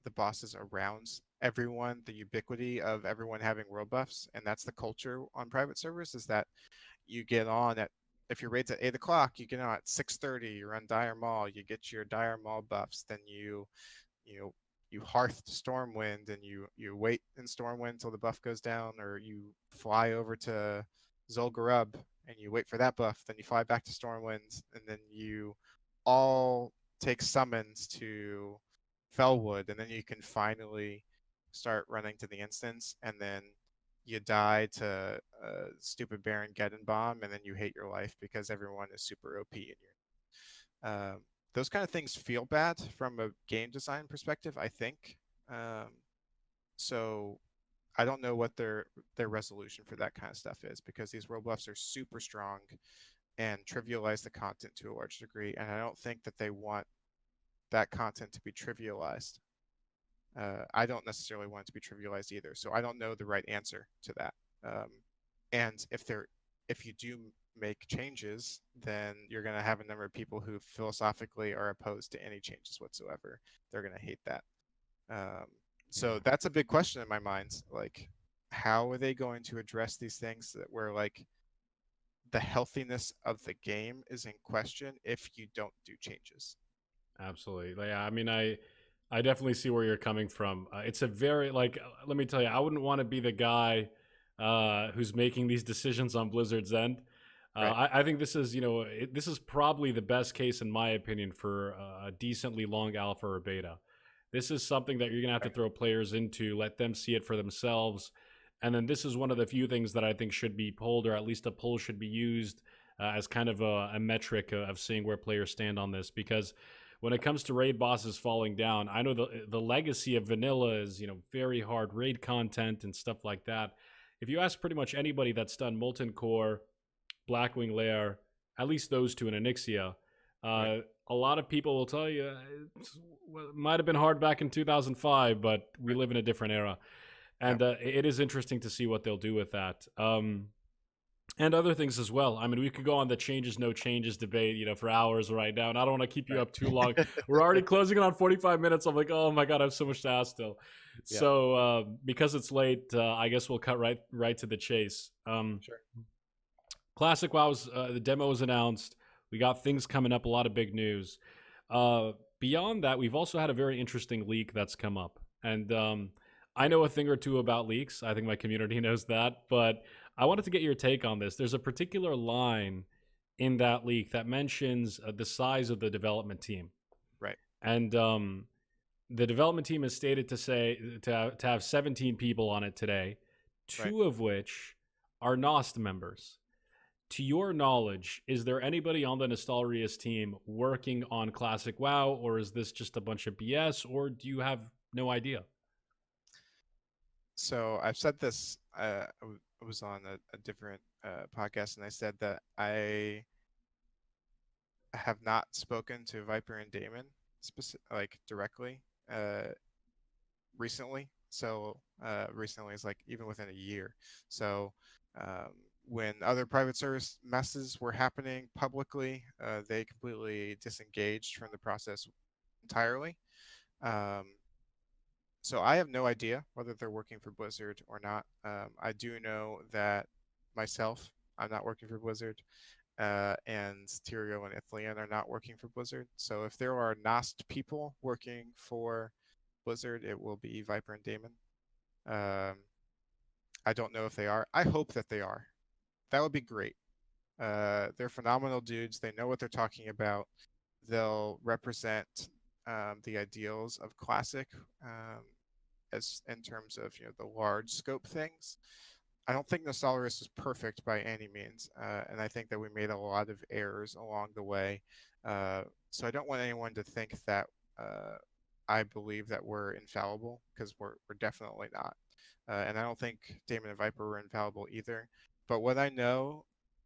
the bosses around everyone, the ubiquity of everyone having world buffs, and that's the culture on private servers, is that you get on at, if your raid's at 8 o'clock, you get on at 6:30, you run Dire Maul, you get your Dire Maul buffs, then you you hearth Stormwind, and you wait in Stormwind until the buff goes down, or you fly over to Zul'Gurub and you wait for that buff, then you fly back to Stormwind, and then you all take summons to Felwood, and then you can finally start running to the instance, and then you die to stupid Baron Geddon Bomb, and then you hate your life because everyone is super OP in your. Those kind of things feel bad from a game design perspective, I think. Um, so I don't know what their resolution for that kind of stuff is, because these world buffs are super strong and trivialize the content to a large degree, and I don't think that they want that content to be trivialized. I don't necessarily want it to be trivialized either, so I don't know the right answer to that. And if you do make changes, then you're going to have a number of people who philosophically are opposed to any changes whatsoever. They're going to hate that. So that's a big question in my mind. Like, how are they going to address these things that where like the healthiness of the game is in question if you don't do changes? Absolutely. Yeah, I mean, I definitely see where you're coming from. It's a very like let me tell you, I wouldn't want to be the guy who's making these decisions on Blizzard's end. Right. I think this is this is probably the best case in my opinion for a decently long alpha or beta. This is something that you're gonna have to Right. throw players into, let them see it for themselves, and then this is one of the few things that I think should be pulled, or at least a poll should be used as kind of a metric of seeing where players stand on this, because when it comes to raid bosses falling down, I know the legacy of vanilla is very hard raid content and stuff like that. If you ask pretty much anybody that's done Molten Core, Blackwing Lair, at least those two in Anixia, Right. a lot of people will tell you it might have been hard back in 2005, but we Right. live in a different era, Yeah. and it is interesting to see what they'll do with that. And other things as well. I mean, we could go on the changes, no changes debate, for hours right now, and I don't want to keep you Right. up too long. We're already closing in on 45 minutes. I'm like, oh my god, I have so much to ask still. Yeah. So because it's late, I guess we'll cut right to the chase. Sure. Classic WoW's the demo was announced. We got things coming up, a lot of big news. Beyond that, we've also had a very interesting leak that's come up, and I know a thing or two about leaks. I think my community knows that, but I wanted to get your take on this. There's a particular line in that leak that mentions the size of the development team, Right. and the development team is stated to say to have 17 people on it today, Right. two of which are Nost members. To your knowledge, is there anybody on the Nostalrius team working on Classic WoW, or is this just a bunch of BS, or do you have no idea? So I've said this. I was on a different podcast, and I said that I have not spoken to Viper and Damon like directly recently. So recently, is like even within a year. So um, when other private service messes were happening publicly, they completely disengaged from the process entirely. Um, so I have no idea whether they're working for Blizzard or not. I do know that myself, I'm not working for Blizzard, and Tyrio and Ithlian are not working for Blizzard. So if there are Nost people working for Blizzard, it will be Viper and Damon. Um, I don't know if they are. I hope that they are. That would be great. They're phenomenal dudes. They know what they're talking about. They'll represent the ideals of Classic, um, as in terms of the large scope things. I don't think Nostalrius is perfect by any means, and I think that we made a lot of errors along the way. So I don't want anyone to think that uh, I believe that we're infallible, because we're definitely not. And I don't think Damon and Viper were infallible either. But what I know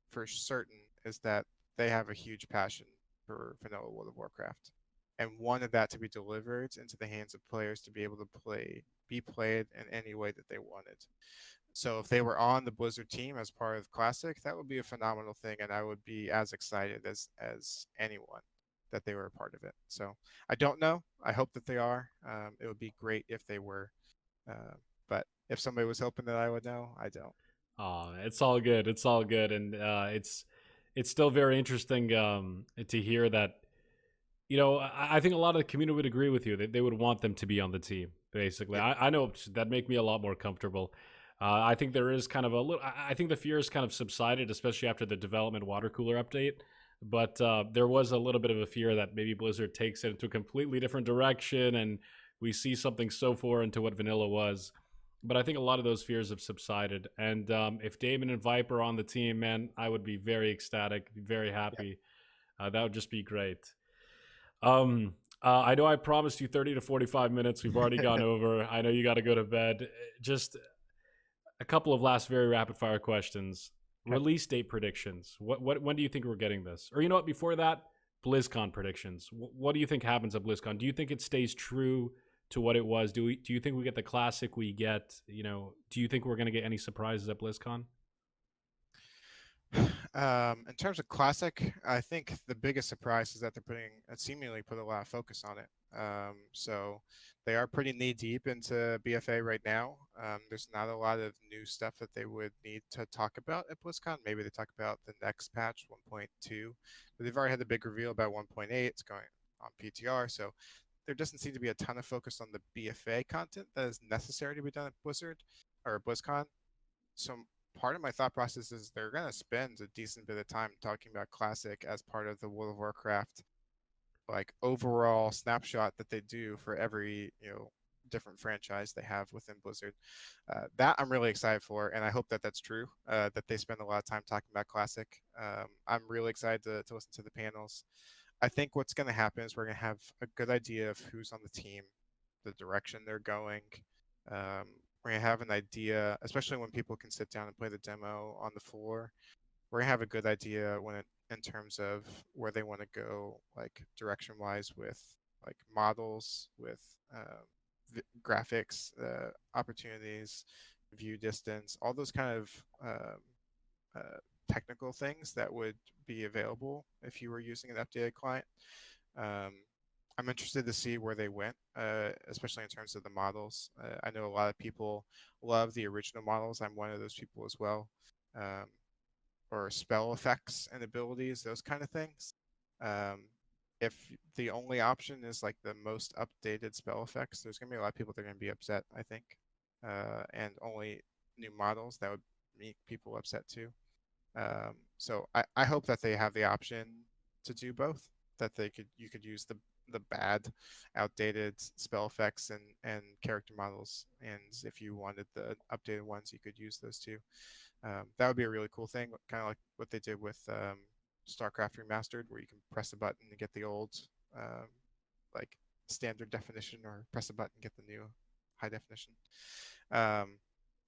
for certain is that they have a huge passion for vanilla World of Warcraft, and wanted that to be delivered into the hands of players to be able to be played in any way that they wanted. So if they were on the Blizzard team as part of Classic, that would be a phenomenal thing, and I would be as excited as anyone that they were a part of it. So I don't know. I hope that they are. It would be great if they were, uh, but if somebody was hoping that I would know, I don't. Oh, it's all good. It's all good, and it's still very interesting to hear that. I think a lot of the community would agree with you. They would want them to be on the team. Basically, Yeah, I know that make me a lot more comfortable. I think there is kind of a little. I think the fear has kind of subsided, especially after the development water cooler update. But there was a little bit of a fear that maybe Blizzard takes it into a completely different direction, and we see something so foreign to what vanilla was. But I think a lot of those fears have subsided. And if Damon and Viper are on the team, man, I would be very ecstatic, very yeah. happy. That would just be great. I know I promised you 30 to 45 minutes. We've already gone over. I know you got to go to bed. Just a couple of last very rapid fire questions. Okay. Release date predictions. What when do you think we're getting this? Or you know what? Before that, BlizzCon predictions. What do you think happens at BlizzCon? Do you think it stays true to what it was? Do you think we get the classic we get? Do you think we're gonna get any surprises at BlizzCon? In terms of Classic, I think the biggest surprise is that they're seemingly put a lot of focus on it. So they are pretty knee deep into BFA right now. There's not a lot of new stuff that they would need to talk about at BlizzCon. Maybe they talk about the next patch, 1.2, but they've already had the big reveal about 1.8. It's going on PTR, so there doesn't seem to be a ton of focus on the BFA content that is necessary to be done at Blizzard or BlizzCon. So part of my thought process is they're going to spend a decent bit of time talking about Classic as part of the World of Warcraft like overall snapshot that they do for every different franchise they have within Blizzard. That I'm really excited for, and I hope that that's true. That they spend a lot of time talking about Classic. I'm really excited to listen to the panels. I think what's going to happen is we're going to have a good idea of who's on the team, the direction they're going. Um, we're going to have an idea, especially when people can sit down and play the demo on the floor. We're going to have a good idea in terms of where they want to go, like direction wise, with like models, with graphics, opportunities, view distance, all those kind of technical things that would be available if you were using an updated client. Um, I'm interested to see where they went, especially in terms of the models. I know a lot of people love the original models. I'm one of those people as well. Um, or spell effects and abilities, those kind of things. Um, if the only option is like the most updated spell effects, there's going to be a lot of people that are going to be upset, I think. And only new models, that would make people upset too. So I hope that they have the option to do both. That you could use the bad, outdated spell effects and character models, and if you wanted the updated ones, you could use those too. That would be a really cool thing, kind of like what they did with StarCraft Remastered, where you can press a button and get the old um, like standard definition, or press a button and get the new high definition. Um,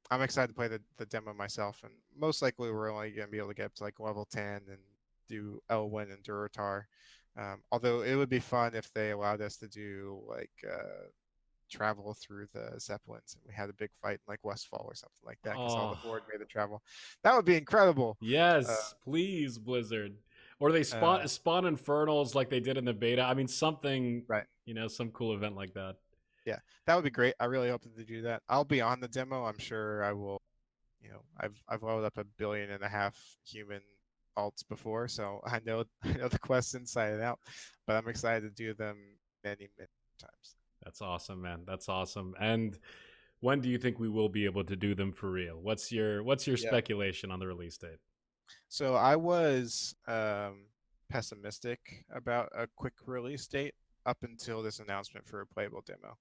I'm excited to play the demo myself, and most likely we're only going to be able to get up to like level 10 and do Elwyn and Durotar. Although it would be fun if they allowed us to do like travel through the Zeppelins, and we had a big fight in like Westfall or something like that because all the Oh, Horde made the travel. That would be incredible. Uh, yes, please, Blizzard. Or they uh, spawn infernals like they did in the beta. I mean, something, right. some cool event like that. Yeah, that would be great. I really hope that they do that. I'll be on the demo. I'm sure I will. I've leveled up 1.5 billion human alts before, so I know I know the quests inside and out. But I'm excited to do them many, many times. That's awesome, man. That's awesome. And when do you think we will be able to do them for real? What's your Yeah. speculation on the release date? So I was pessimistic about a quick release date up until this announcement for a playable demo.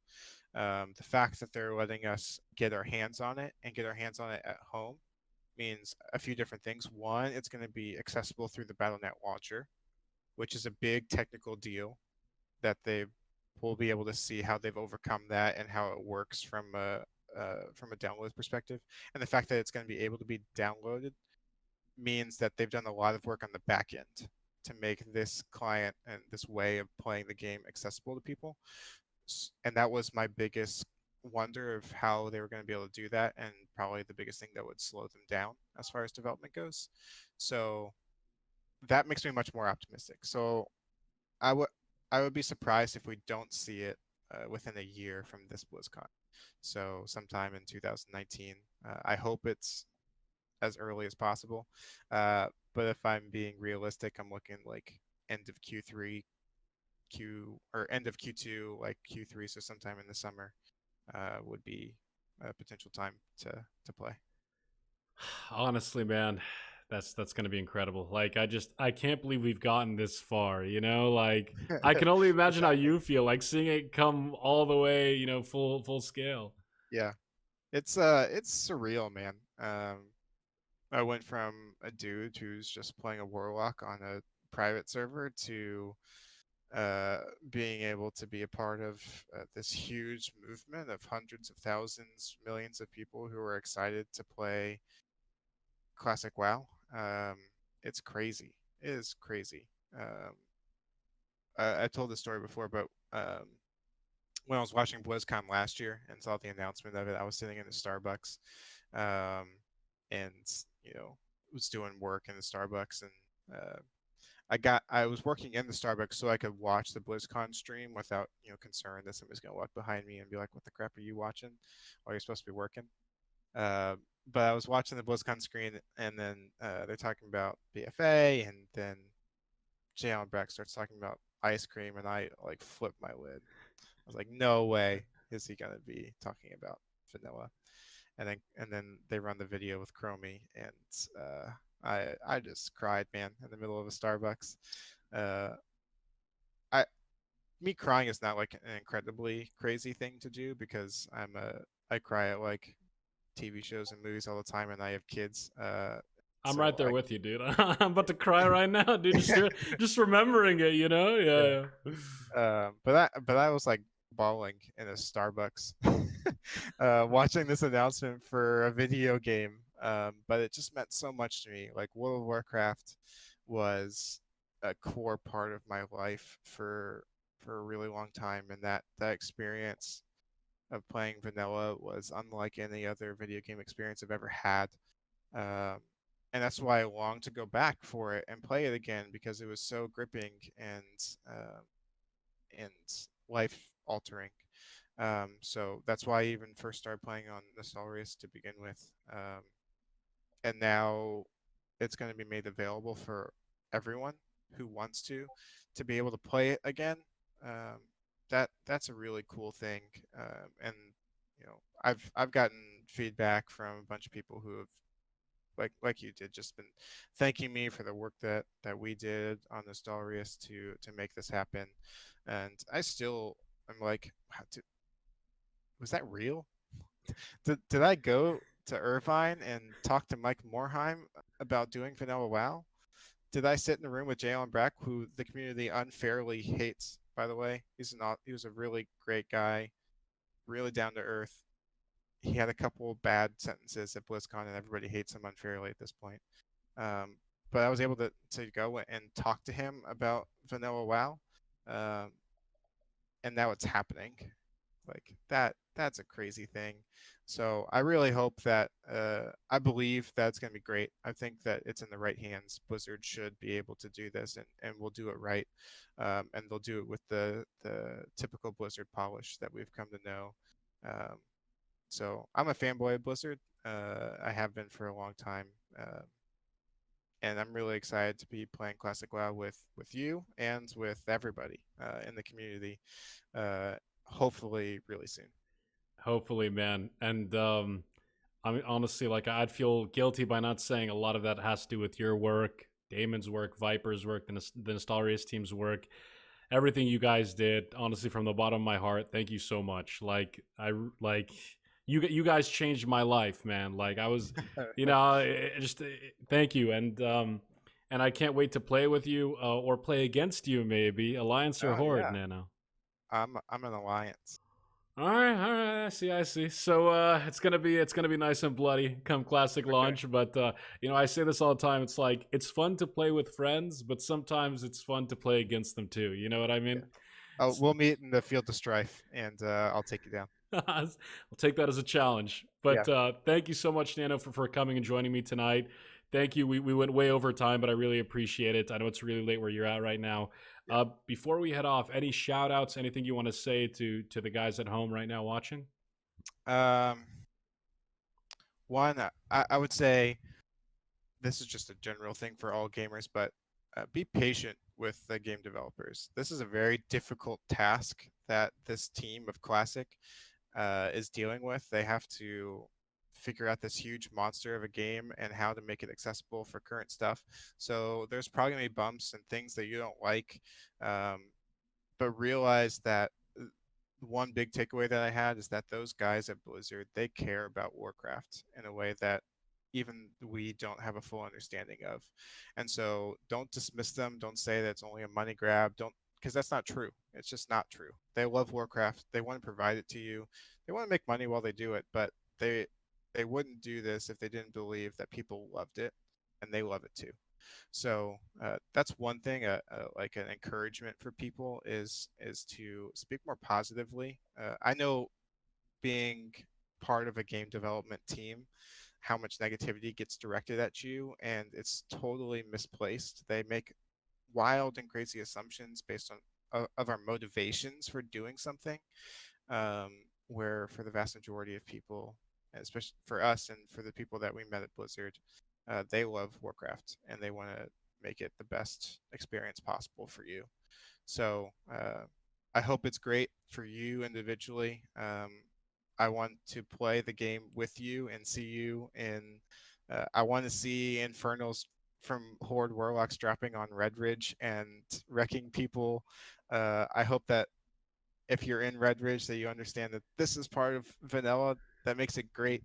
The fact that they're letting us get our hands on it and get our hands on it at home means a few different things. One, it's going to be accessible through the Battle.net launcher, which is a big technical deal that they will be able to see how they've overcome that and how it works from a download perspective. And the fact that it's going to be able to be downloaded means that they've done a lot of work on the back end to make this client and this way of playing the game accessible to people. And that was my biggest wonder of how they were going to be able to do that, and probably the biggest thing that would slow them down as far as development goes. So that makes me much more optimistic. So I would I would be surprised if we don't see it within a year from this BlizzCon. So sometime in 2019. I hope it's as early as possible. But if I'm being realistic, I'm looking like end of Q3, end of Q2, like Q3, so sometime in the summer would be a potential time to play. Honestly, man, that's gonna be incredible. Like, I can't believe we've gotten this far. Like I can only It's imagine how happening. you feel, like seeing it come all the way, full scale. Yeah, it's surreal, man. I went from a dude who's just playing a warlock on a private server to uh, being able to be a part of this huge movement of hundreds of thousands, millions of people who are excited to play classic WoW. It's crazy. It is crazy. I told this story before, but when I was watching BlizzCon last year and saw the announcement of it, I was sitting in a Starbucks, um, and was doing work in the Starbucks, and I was working in the Starbucks so I could watch the BlizzCon stream without concern that somebody's gonna walk behind me and be like, "What the crap are you watching? Or you're supposed to be working." Uh, but I was watching the BlizzCon screen, and then they're talking about BFA, and then Jay Allen Brack starts talking about ice cream, and I like flipped my lid. I was like, "No way is he gonna be talking about vanilla?" And then they run the video with Chromie, and I just cried, man, in the middle of a Starbucks. Uh, I Me crying is not like an incredibly crazy thing to do because I cry at like TV shows and movies all the time, and I have kids. I'm So right there I with you, dude. I'm about to cry right now, dude. Just yeah, just remembering it, yeah. Yeah, yeah. But I was like bawling in a Starbucks, watching this announcement for a video game. But it just meant so much to me. Like World of Warcraft was a core part of my life for a really long time, and that experience of playing vanilla was unlike any other video game experience I've ever had. Um, and that's why I long to go back for it and play it again because it was so gripping and life altering. So that's why I even first started playing on Nostalrius to begin with. And now it's going to be made available for everyone who wants to be able to play it again. Um, that's a really cool thing. And I've gotten feedback from a bunch of people who have like you did just been thanking me for the work that we did on Nostalrius to make this happen. And I still am like, "Wow, was that real? Did I go to Irvine and talk to Mike Morheim about doing Vanilla WoW? Did I sit in a room with Jalen Brack, who the community unfairly hates, by the way? He was a really great guy, really down to earth. He had a couple bad sentences at BlizzCon, and everybody hates him unfairly at this point. Um, but I was able to go and talk to him about Vanilla WoW, um, and now it's happening. Like that's a crazy thing. So I really hope that I believe that's going to be great. I think that it's in the right hands. Blizzard should be able to do this, and will do it right, and they'll do it with the typical Blizzard polish that we've come to know. Um, so I'm a fanboy of Blizzard. I have been for a long time, and I'm really excited to be playing Classic WoW with you and with everybody in the community. Uh, hopefully, really soon. Hopefully, man. And I mean, honestly, like I'd feel guilty by not saying a lot of that has to do with your work, Damon's work, Viper's work, the Nostalrius team's work, everything you guys did. Honestly, from the bottom of my heart, thank you so much. Like like you guys changed my life, man. Like I was, just thank you. And I can't wait to play with you or play against you, maybe Alliance or Oh Horde, yeah, Nano. I'm an alliance. All right, I see. So it's gonna be nice and bloody come classic launch, but I say this all the time. It's like it's fun to play with friends, but sometimes it's fun to play against them too. You know what I Yeah. mean? Oh, we'll meet in the field of strife, and I'll take you down. I'll take that as a challenge. Yeah, But thank you so much, Nano, for coming and joining me tonight. Thank you. We went way over time, but I really appreciate it. I know it's really late where you're at right now. yeah. Before we head off, any shout outs, anything you want to say to the guys at home right now watching? Um, one, I would say this is just a general thing for all gamers, but be patient with the game developers. This is a very difficult task that this team of Classic is dealing with. They have to figure out this huge monster of a game and how to make it accessible for current stuff. So there's probably gonna be bumps and things that you don't like, um, but realize that one big takeaway that I had is that those guys at Blizzard, they care about Warcraft in a way that even we don't have a full understanding of. And so don't dismiss them. Don't say that it's only a money grab. Don't, because that's not true. It's just not true. They love Warcraft. They want to provide it to you. They want to make money while they do it, but they wouldn't do this if they didn't believe that people loved it, and they love it too. So that's one thing, like an encouragement for people is to speak more positively. I know being part of a game development team, how much negativity gets directed at you, and it's totally misplaced. They make wild and crazy assumptions based on of our motivations for doing something, um, where for the vast majority of people, especially for us and for the people that we met at Blizzard, they love Warcraft and they want to make it the best experience possible for you. So I hope it's great for you individually. I want to play the game with you and see you in. I want to see Infernals from Horde Warlocks dropping on Red Ridge and wrecking people. I hope that if you're in Red Ridge, that you understand that this is part of vanilla that makes it great.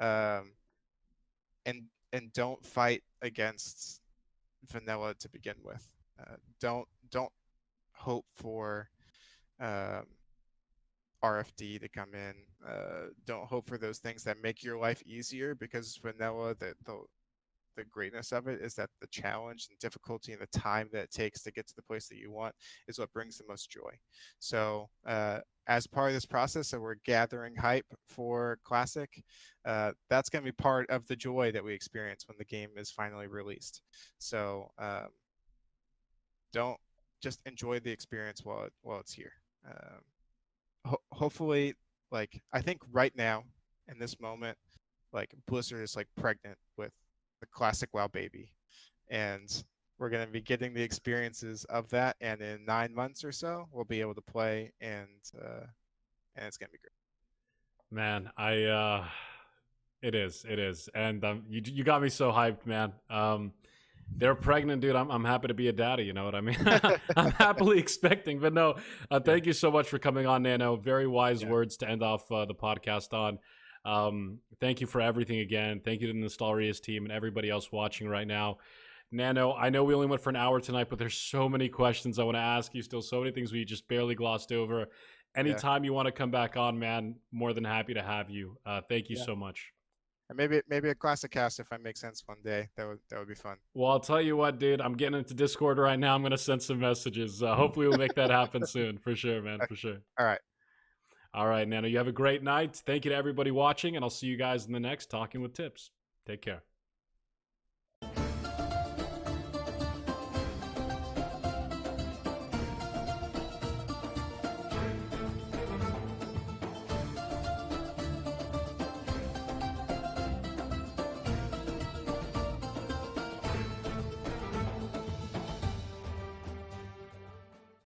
Um, and don't fight against vanilla to begin with. Don't hope for um, RFD to come in. Don't hope for those things that make your life easier, because vanilla, the greatness of it is that the challenge and difficulty and the time that it takes to get to the place that you want is what brings the most joy. So as part of this process, so we're gathering hype for Classic. That's going to be part of the joy that we experience when the game is finally released. So don't just enjoy the experience while it's here. Hopefully, like I think right now in this moment, like Blizzard is like pregnant with the classic WoW baby, and we're gonna be getting the experiences of that. And in 9 months or so, we'll be able to play, and it's gonna be great. Man, it is, and you got me so hyped, man. They're pregnant, dude. I'm happy to be a daddy. You know what I mean? I'm happily expecting. But no, Yeah, thank you so much for coming on, Nano. Very wise yeah, words to end off the podcast on. Thank you for everything again. Thank you to the Nostalrius team and everybody else watching right now. Nano, I know we only went for an hour tonight, but there's so many questions I want to ask you still, so many things we just barely glossed over. yeah, Anytime you want to come back on, man, more than happy to have you. Thank you yeah. so much. And maybe a classic cast if I make sense one day. That would be fun. Well, I'll tell you what, dude. I'm getting into Discord right now. I'm gonna send some messages. Hopefully, we'll make that happen soon, for sure, man, for sure. All right. All right, Nano, you have a great night. Thank you to everybody watching, and I'll see you guys in the next Talking with Tips. Take care.